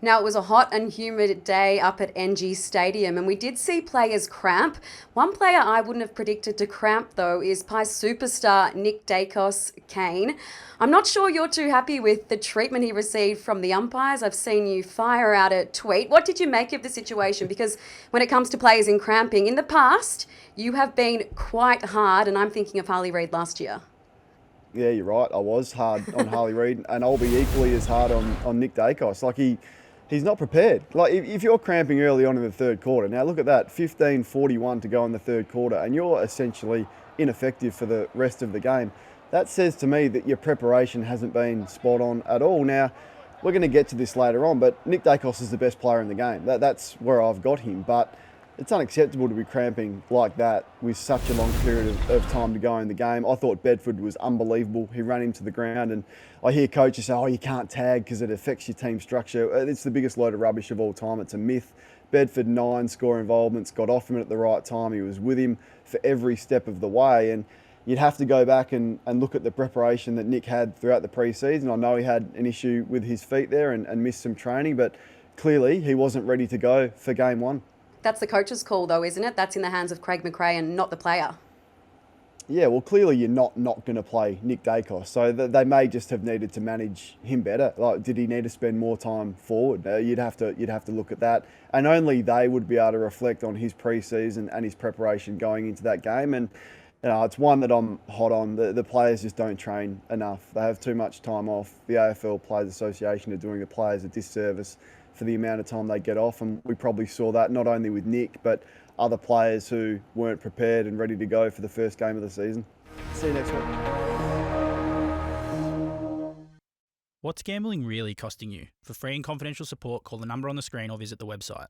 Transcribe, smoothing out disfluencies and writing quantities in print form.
Now, it was a hot and humid day up at NG Stadium, and we did see players cramp. One player I wouldn't have predicted to cramp, though, is Pie superstar Nick Daicos Kane. I'm not sure you're too happy with the treatment he received from the umpires. I've seen you fire out a tweet. What did you make of the situation? Because when it comes to players in cramping, in the past, you have been quite hard, and I'm thinking of Harley Reid last year. Yeah, you're right. I was hard on Harley Reid, and I'll be equally as hard on Nick Daicos. He's not prepared. Like if you're cramping early on in the third quarter, now look at that, 15:41 to go in the third quarter, and you're essentially ineffective for the rest of the game. That says to me that your preparation hasn't been spot on at all. Now, we're going to get to this later on, but Nick Daicos is the best player in the game. That's where I've got him, but it's unacceptable to be cramping like that with such a long period of time to go in the game. I thought Bedford was unbelievable. He ran into the ground, and I hear coaches say, oh, you can't tag because it affects your team structure. It's the biggest load of rubbish of all time. It's a myth. Bedford, 9 score involvements, got off him at the right time. He was with him for every step of the way. And you'd have to go back and look at the preparation that Nick had throughout the pre-season. I know he had an issue with his feet there and missed some training, but clearly he wasn't ready to go for game one. That's the coach's call, though, isn't it? That's in the hands of Craig McRae and not the player. Yeah, well, clearly you're not going to play Nick Daicos, so they may just have needed to manage him better. Like, did he need to spend more time forward? You'd have to look at that, and only they would be able to reflect on his pre-season and his preparation going into that game. And it's one that I'm hot on. The players just don't train enough. They have too much time off. The AFL Players Association are doing the players a disservice for the amount of time they get off, and we probably saw that not only with Nick, but other players who weren't prepared and ready to go for the first game of the season. See you next week. What's gambling really costing you? For free and confidential support, call the number on the screen or visit the website.